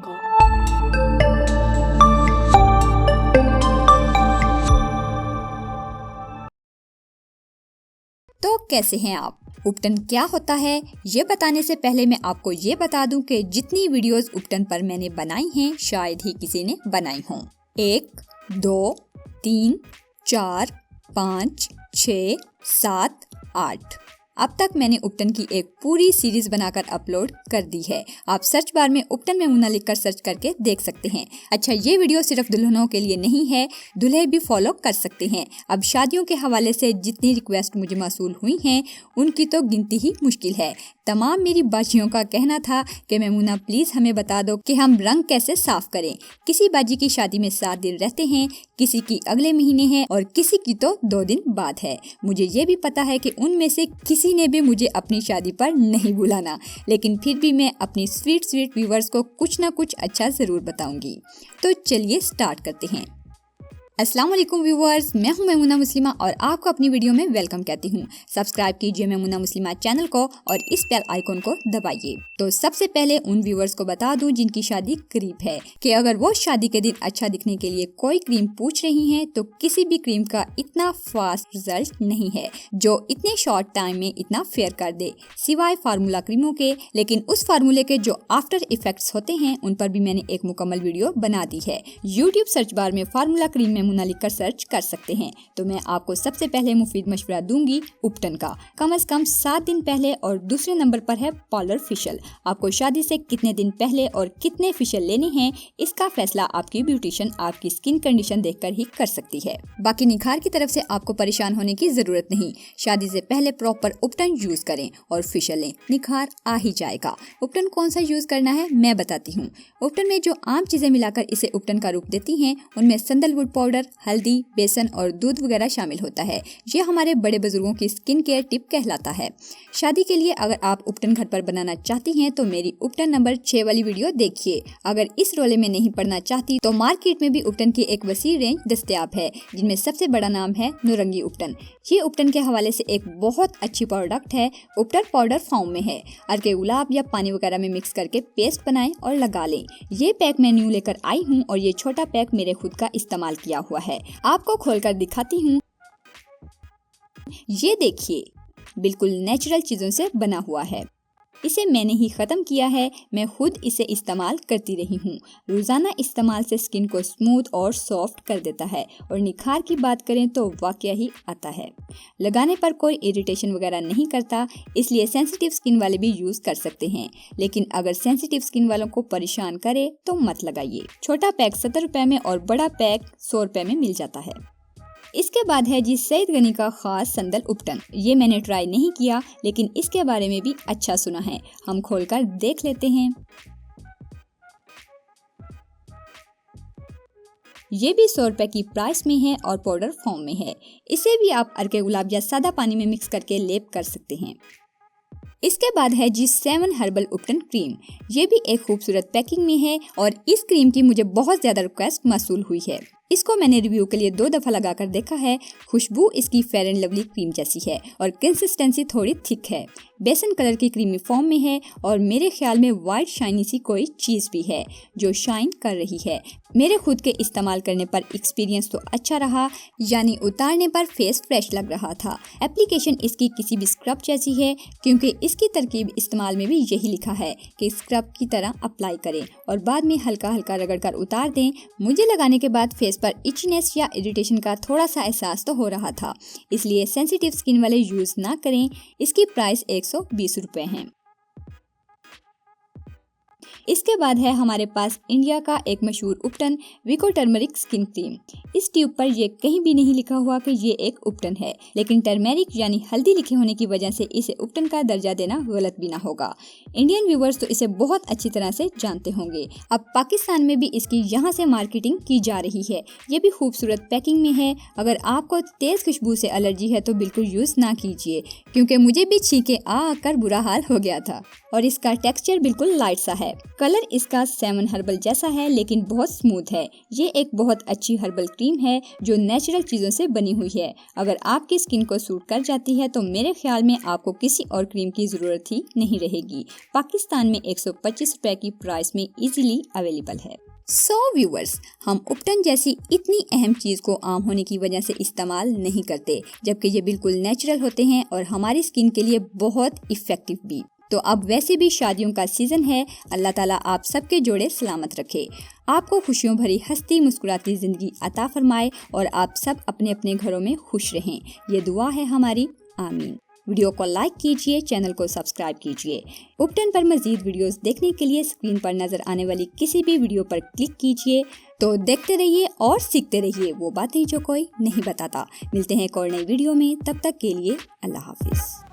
jungle. तो कैसे हैं आप? उपटन क्या होता है ये बताने से पहले मैं आपको ये बता दूं कि जितनी वीडियोस उपटन पर मैंने बनाई हैं शायद ही किसी ने बनाई हों। 1, 2, 3, 4, 5, 6, 7, 8 अब तक मैंने उपटन की एक पूरी सीरीज बनाकर अपलोड कर दी है। आप सर्च बार में उपटन मेमुना लिखकर सर्च करके देख सकते हैं। अच्छा, ये वीडियो सिर्फ दुल्हनों के लिए नहीं है, दूल्हे भी फॉलो कर सकते हैं। अब शादियों के हवाले से जितनी रिक्वेस्ट मुझे मौसूल हुई हैं उनकी तो गिनती ही मुश्किल है। तमाम मेरी बाजियों का कहना था कि मेमुना प्लीज हमें बता दो कि हम रंग कैसे साफ करें। किसी बाजी की शादी में 7 दिन रहते हैं, किसी की अगले महीने है और किसी की तो 2 दिन बाद है। मुझे ये भी पता है कि उनमें से किसी ने भी मुझे अपनी शादी पर नहीं बुलाना, लेकिन फिर भी मैं अपनी स्वीट व्यूवर्स को कुछ ना कुछ अच्छा जरूर बताऊंगी। तो चलिए स्टार्ट करते हैं। अस्सलाम वालेकुम व्यूवर्स, मैं हूं मेमुना मुस्लिमा और आपको अपनी वीडियो में वेलकम कहती हूं। सब्सक्राइब कीजिए मेमुना मुस्लिमा चैनल को और इस बेल आइकन को दबाइए। तो सबसे पहले उन व्यूवर्स को बता दूं जिनकी शादी करीब है कि अगर वो शादी के दिन अच्छा दिखने के लिए कोई क्रीम पूछ रही हैं तो किसी भी क्रीम का इतना फास्ट रिजल्ट नहीं है जो इतने शॉर्ट टाइम में इतना फेयर कर दे, सिवाय फार्मूला क्रीमों के। लेकिन उस फार्मूले के जो आफ्टर इफेक्ट्स होते हैं उन पर भी मैंने एक मुकम्मल वीडियो बना दी है। यूट्यूब सर्च बार में फार्मूला क्रीम मेमुना लिखकर सर्च कर सकते हैं। तो मैं आपको सबसे पहले मुफीद मशवरा दूंगी उपटन का। कम से कम 7 दिन पहले और दूसरे नंबर पर है पार्लर फेशियल। आपको शादी से कितने दिन पहले और कितने फेशियल लेने हैं इसका फैसला आपकी ब्यूटिशियन आपकी स्किन कंडीशन देखकर ही कर सकती है। बाकी निखार की तरफ से आपको परेशान होने की जरूरत नहीं। शादी से पहले प्रॉपर उपटन यूज करें और फेशियल लें, निखार आ ही जाएगा। उपटन कौन सा यूज करना है मैं बताती हूँ। उपटन में जो आम चीजें मिलाकर इसे उपटन का रूप देती हैं उनमें सैंडलवुड पाउडर, हल्दी, बेसन और दूध वगैरह शामिल होता है। ये हमारे बड़े बुजुर्गों की स्किन केयर टिप कहलाता है। शादी के लिए अगर आप उपटन घर पर बनाना चाहती हैं तो मेरी उपटन नंबर 6 वाली वीडियो देखिए। अगर इस रोले में नहीं पड़ना चाहती तो मार्केट में भी उपटन की एक वसी रेंज दस्तयाब है, जिनमें सबसे बड़ा नाम है नौरंगी उपटन। ये उपटन के हवाले से एक बहुत अच्छी प्रोडक्ट है। उपटन पाउडर फॉर्म में है। अर्के गुलाब या पानी वगैरह में मिक्स करके पेस्ट बनाएं और लगा लें। ये पैक मैं न्यू लेकर आई हूँ और ये छोटा पैक मेरे खुद का इस्तेमाल किया हुआ है। आपको खोलकर दिखाती हूँ। ये देखिए, बिल्कुल नेचुरल चीजों से बना हुआ है। इसे मैंने ही खत्म किया है, मैं खुद इसे इस्तेमाल करती रही हूँ। रोजाना इस्तेमाल से स्किन को स्मूथ और सॉफ्ट कर देता है और निखार की बात करें तो वाकया ही आता है। लगाने पर कोई इरिटेशन वगैरह नहीं करता, इसलिए सेंसिटिव स्किन वाले भी यूज कर सकते हैं। लेकिन अगर सेंसिटिव स्किन वालों को परेशान करे तो मत लगाइए। छोटा पैक 70 रुपए में और बड़ा पैक 100 रुपए में मिल जाता है। इसके बाद है जी सईद गनी का खास संदल उपटन। ये मैंने ट्राई नहीं किया लेकिन इसके बारे में भी अच्छा सुना है। हम खोलकर देख लेते हैं। ये भी 100 रुपए की प्राइस में है और पाउडर फॉर्म में है। इसे भी आप अर्के गुलाब या सादा पानी में मिक्स करके लेप कर सकते हैं। इसके बाद है जी 7 हर्बल उपटन क्रीम। ये भी एक खूबसूरत पैकिंग में है और इस क्रीम की मुझे बहुत ज्यादा रिक्वेस्ट मौसूल हुई है। इसको मैंने रिव्यू के लिए 2 दफा लगाकर देखा है। खुशबू इसकी फेयर एंड लवली क्रीम जैसी है और कंसिस्टेंसी थोड़ी थिक है। बेसन कलर की क्रीमी फॉर्म में है और मेरे ख्याल में वाइट शाइनी सी कोई चीज भी है जो शाइन कर रही है। मेरे खुद के इस्तेमाल करने पर एक्सपीरियंस तो अच्छा रहा, यानी उतारने पर फेस फ्रेश लग रहा था। एप्लीकेशन इसकी किसी भी स्क्रब जैसी है क्योंकि इसकी तरकीब इस्तेमाल में भी यही लिखा है कि स्क्रब की तरह अप्लाई करें और बाद में हल्का हल्का रगड़कर उतार दें। मुझे लगाने के बाद फेस पर इचनेस या इरिटेशन का थोड़ा सा एहसास तो हो रहा था, इसलिए सेंसिटिव स्किन वाले यूज ना करें। इसकी प्राइस 120 रुपए है। इसके बाद है हमारे पास इंडिया का एक मशहूर उपटन विको टर्मरिक स्किन क्रीम। इस ट्यूब पर ये कहीं भी नहीं लिखा हुआ कि ये एक उपटन है, लेकिन टर्मेरिक यानी हल्दी लिखे होने की वजह से इसे उपटन का दर्जा देना गलत भी ना होगा। इंडियन व्यूवर्स तो इसे बहुत अच्छी तरह से जानते होंगे। अब पाकिस्तान में भी इसकी यहाँ से मार्केटिंग की जा रही है। ये भी खूबसूरत पैकिंग में है। अगर आपको तेज खुशबू से एलर्जी है तो बिल्कुल यूज ना कीजिए, क्योंकि मुझे भी छींके आकर बुरा हाल हो गया था। और इसका टेक्सचर बिल्कुल लाइट सा है। कलर इसका 7 हर्बल जैसा है लेकिन बहुत स्मूथ है। ये एक बहुत अच्छी हर्बल क्रीम है जो नेचुरल चीज़ों से बनी हुई है। अगर आपकी स्किन को सूट कर जाती है तो मेरे ख्याल में आपको किसी और क्रीम की ज़रूरत ही नहीं रहेगी। पाकिस्तान में 125 रुपए की प्राइस में इजीली अवेलेबल है। सो व्यूअर्स, हम उपटन जैसी इतनी अहम चीज़ को आम होने की वजह से इस्तेमाल नहीं करते, जबकि ये बिल्कुल नेचुरल होते हैं और हमारी स्किन के लिए बहुत इफ़ेक्टिव भी। तो अब वैसे भी शादियों का सीज़न है। अल्लाह ताला आप सबके जोड़े सलामत रखे, आपको खुशियों भरी हंसती मुस्कुराती ज़िंदगी अता फरमाए और आप सब अपने अपने घरों में खुश रहें। ये दुआ है हमारी, आमीन। वीडियो को लाइक कीजिए, चैनल को सब्सक्राइब कीजिए। उपटन पर मजीद वीडियोस देखने के लिए स्क्रीन पर नजर आने वाली किसी भी वीडियो पर क्लिक कीजिए। तो देखते रहिए और सीखते रहिए वो बातें जो कोई नहीं बताता। मिलते हैं एक और नई वीडियो में, तब तक के लिए अल्लाह हाफिज।